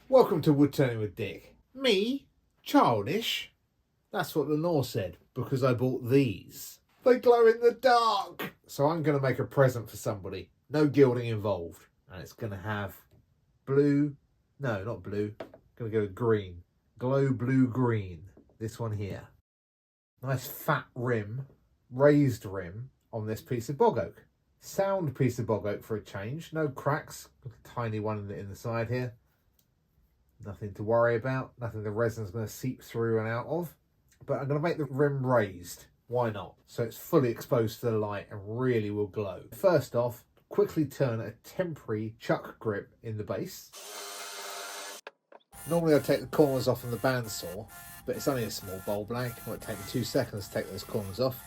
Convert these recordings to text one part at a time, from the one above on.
Welcome to Woodturning with Dick. Me? Childish? That's what Lenore said, because I bought these. They glow in the dark! So I'm going to make a present for somebody. No gilding involved. And it's going to have blue... No, not blue. Going to go with green. Glow blue green. This one here. Nice fat rim, raised rim on this piece of bog oak. Sound piece of bog oak for a change. No cracks. A tiny one in the side here. Nothing to worry about. Nothing the resin's going to seep through and out of. But I'm going to make the rim raised. Why not? So it's fully exposed to the light and really will glow. First off, quickly turn a temporary chuck grip in the base. Normally I take the corners off on the bandsaw, but it's only a small bowl blank. It might take me 2 seconds to take those corners off.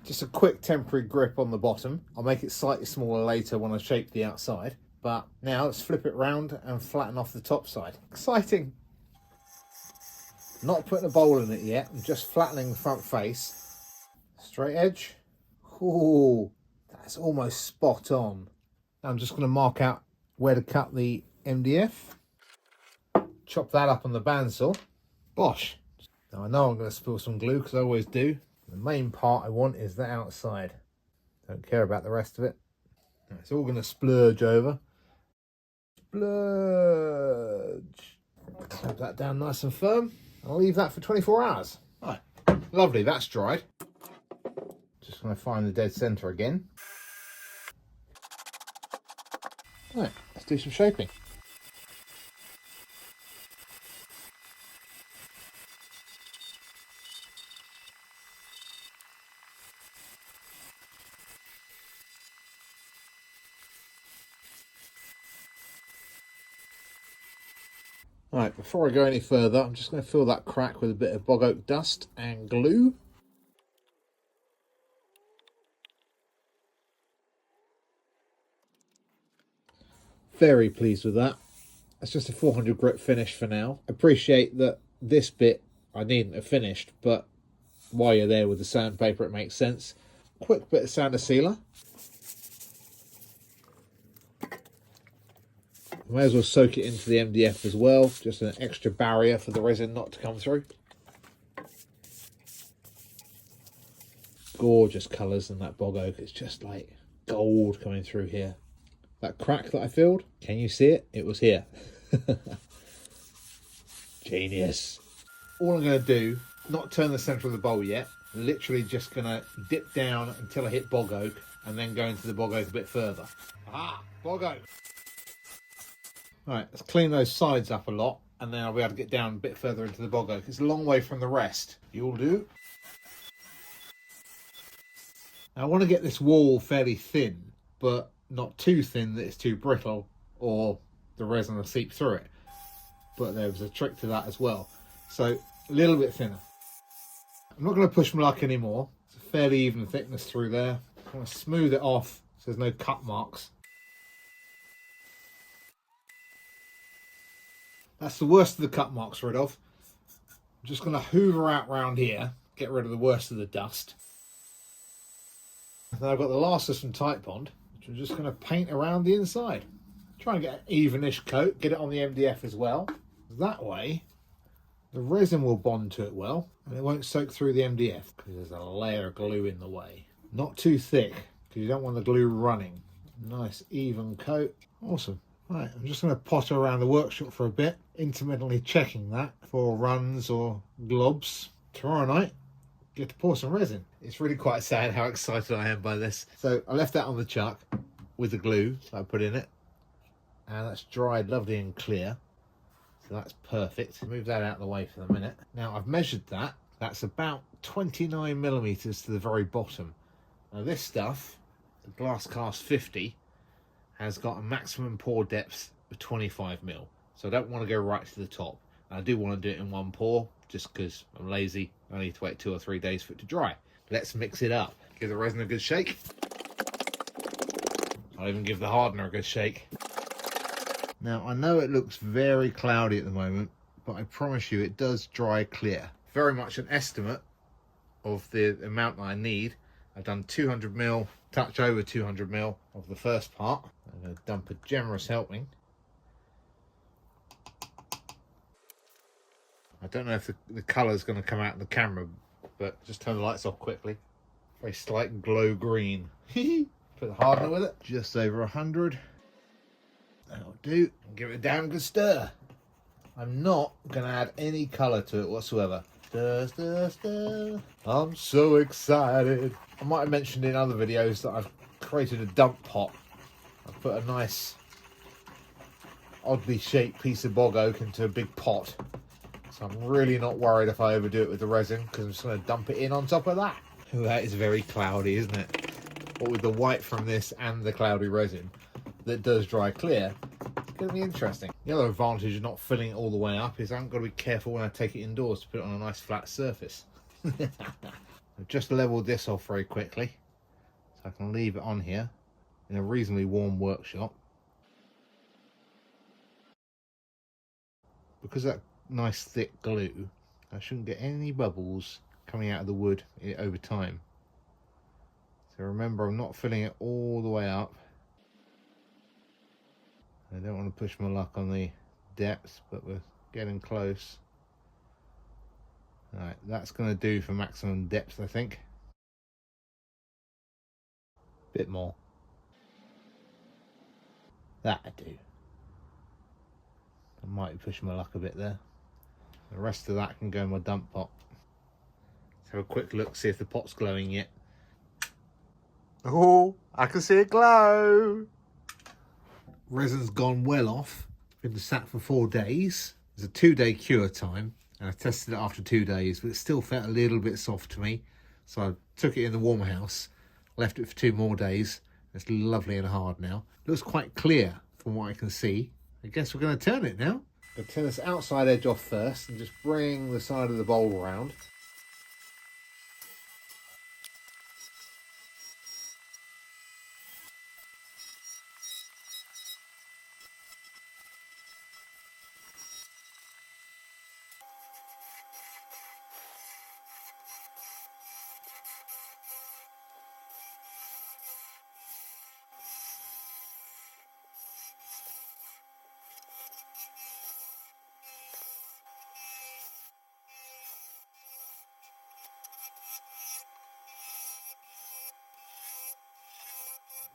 Just a quick temporary grip on the bottom. I'll make it slightly smaller later when I shape the outside. But now let's flip it round and flatten off the top side. Exciting! Not putting a bowl in it yet. I'm just flattening the front face. Straight edge. Ooh, that's almost spot on. Now I'm just going to mark out where to cut the MDF. Chop that up on the bandsaw. Bosh! Now I know I'm going to spill some glue because I always do. The main part I want is the outside. Don't care about the rest of it. It's all going to splurge over. Splurge. Clamp that down nice and firm. I'll leave that for 24 hours. Right. Lovely, that's dried. Just going to find the dead centre again. Right, let's do some shaping. Right, before I go any further, I'm just going to fill that crack with a bit of bog oak dust and glue. Very pleased with that. That's just a 400 grit finish for now. Appreciate that this bit I needn't have finished, but while you're there with the sandpaper, it makes sense. Quick bit of sander sealer. May as well soak it into the MDF as well, just an extra barrier for the resin not to come through. Gorgeous colours in that bog oak, it's just like gold coming through here. That crack that I filled, can you see it? It was here. Genius. All I'm going to do, not turn the centre of the bowl yet, literally just going to dip down until I hit bog oak and then go into the bog oak a bit further. Ah, bog oak. Right, let's clean those sides up a lot and then I'll be able to get down a bit further into the bog oak. It's a long way from the rest. You'll do. Now I want to get this wall fairly thin, but not too thin that it's too brittle or the resin will seep through it. But there was a trick to that as well. So a little bit thinner. I'm not going to push my luck anymore. It's a fairly even thickness through there. I'm going to smooth it off so there's no cut marks. That's the worst of the cut marks rid of. I'm just going to hoover out round here, get rid of the worst of the dust. Then I've got the last of some Tight Bond, which I'm just going to paint around the inside. Try and get an evenish coat, get it on the MDF as well. That way, the resin will bond to it well, and it won't soak through the MDF because there's a layer of glue in the way. Not too thick, because you don't want the glue running. Nice even coat. Awesome. Right, I'm just going to potter around the workshop for a bit, intermittently checking that for runs or globs. Tomorrow night, get to pour some resin. It's really quite sad how excited I am by this. So I left that on the chuck with the glue that I put in it, and that's dried lovely and clear. So that's perfect. Move that out of the way for the minute. Now I've measured that. That's about 29 millimeters to the very bottom. Now this stuff, the Glass Cast 50, has got a maximum pour depth of 25 mil. So I don't want to go right to the top. I do want to do it in one pour, just because I'm lazy. I need to wait 2 or 3 days for it to dry. Let's mix it up. Give the resin a good shake. I'll even give the hardener a good shake. Now I know it looks very cloudy at the moment, but I promise you it does dry clear. Very much an estimate of the amount that I need. I've done 200ml, touch over 200ml of the first part. I'm going to dump a generous helping. I don't know if the colour is going to come out in the camera, but just turn the lights off quickly. Very slight glow green. Put the hardener with it. Just over 100. That'll do. Give it a damn good stir. I'm not going to add any colour to it whatsoever. Stir, stir, stir. I'm so excited. I might have mentioned in other videos that I've created a dump pot. I've put a nice, oddly shaped piece of bog oak into a big pot. So I'm really not worried if I overdo it with the resin, because I'm just going to dump it in on top of that. Ooh, that is very cloudy, isn't it? But with the white from this and the cloudy resin that does dry clear, it's going to be interesting. The other advantage of not filling it all the way up is I haven't got to be careful when I take it indoors to put it on a nice flat surface. I've just leveled this off very quickly, so I can leave it on here in a reasonably warm workshop. Because that nice thick glue, I shouldn't get any bubbles coming out of the wood over time. So remember, I'm not filling it all the way up. I don't want to push my luck on the depths, but we're getting close. Alright, that's going to do for maximum depth, I think. Bit more. That'll do. I might be pushing my luck a bit there. The rest of that can go in my dump pot. Let's have a quick look, see if the pot's glowing yet. Oh, I can see it glow. Resin's gone well off. Been sat for 4 days. There's a 2-day cure time, and I tested it after 2 days, but it still felt a little bit soft to me. So I took it in the warmer house, left it for 2 more days. It's lovely and hard now. It looks quite clear from what I can see. I guess we're going to turn it now. I'll turn this outside edge off first and just bring the side of the bowl around.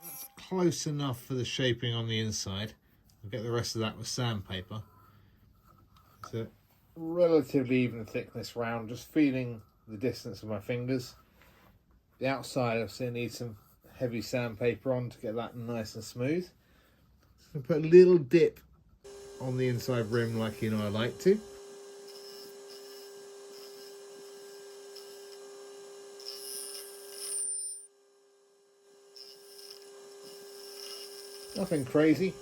That's close enough for the shaping on the inside. I'll get the rest of that with sandpaper. It's a relatively even thickness round, just feeling the distance of my fingers. The outside obviously needs some heavy sandpaper on to get that nice and smooth. So put a little dip on the inside rim like you know I like to. Nothing crazy,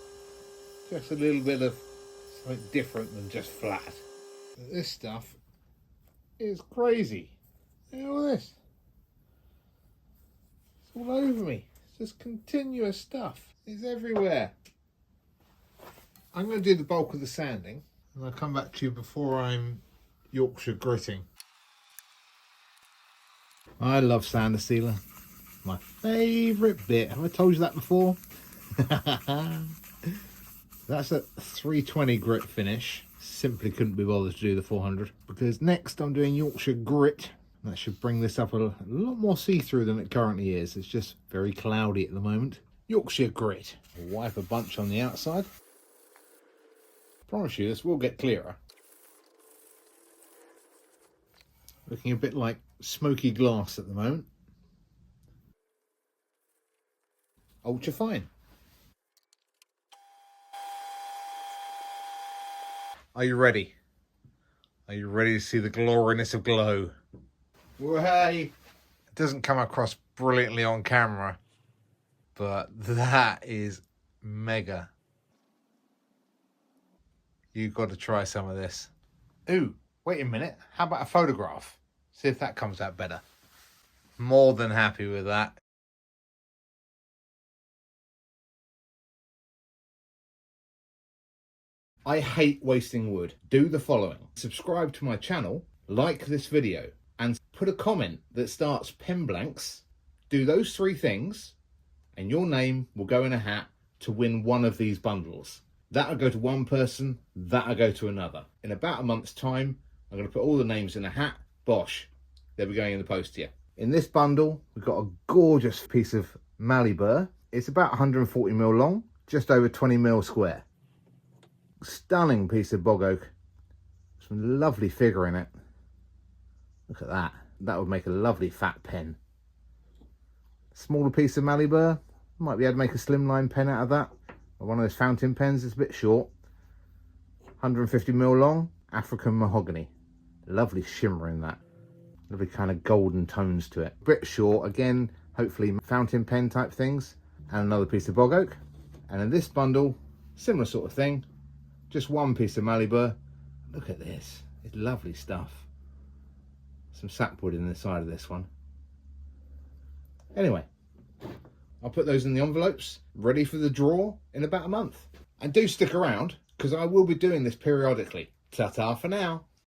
just a little bit of something different than just flat. This stuff is crazy. Look at all this. It's all over me. It's just continuous stuff. It's everywhere. I'm going to do the bulk of the sanding, and I'll come back to you before I'm Yorkshire gritting. I love sander sealer. My favourite bit. Have I told you that before? That's a 320 grit finish. Simply couldn't be bothered to do the 400, because next I'm doing Yorkshire grit. That should bring this up a lot more see-through than it currently is. It's just very cloudy at the moment. Yorkshire grit. I'll wipe a bunch on the outside. Promise you this will get clearer. Looking a bit like smoky glass at the moment. Ultra fine. Are you ready? Are you ready to see the gloriness of glow? Hey! It doesn't come across brilliantly on camera, but that is mega. You've got to try some of this. Ooh, wait a minute. How about a photograph? See if that comes out better. More than happy with that. I hate wasting wood. Do the following. Subscribe to my channel, like this video, and put a comment that starts pen blanks, do those 3 things, and your name will go in a hat to win one of these bundles. That'll go to one person, that'll go to another. In about a month's time, I'm going to put all the names in a hat. Bosh, they'll be going in the post to you. In this bundle, we've got a gorgeous piece of Mallee Burr. It's about 140mm long, just over 20mm square. Stunning piece of bog oak. Some lovely figure in it. Look at that. That would make a lovely fat pen. Smaller piece of Mallee Burr. Might be able to make a slimline pen out of that. Or one of those fountain pens. It's a bit short. 150mm long. African mahogany. Lovely shimmer in that. Lovely kind of golden tones to it. A bit short. Again, hopefully fountain pen type things. And another piece of bog oak. And in this bundle, similar sort of thing. Just one piece of Mallee Burr. Look at this. It's lovely stuff. Some sapwood in the side of this one. Anyway, I'll put those in the envelopes, ready for the draw in about a month. And do stick around, because I will be doing this periodically. Ta-ta for now.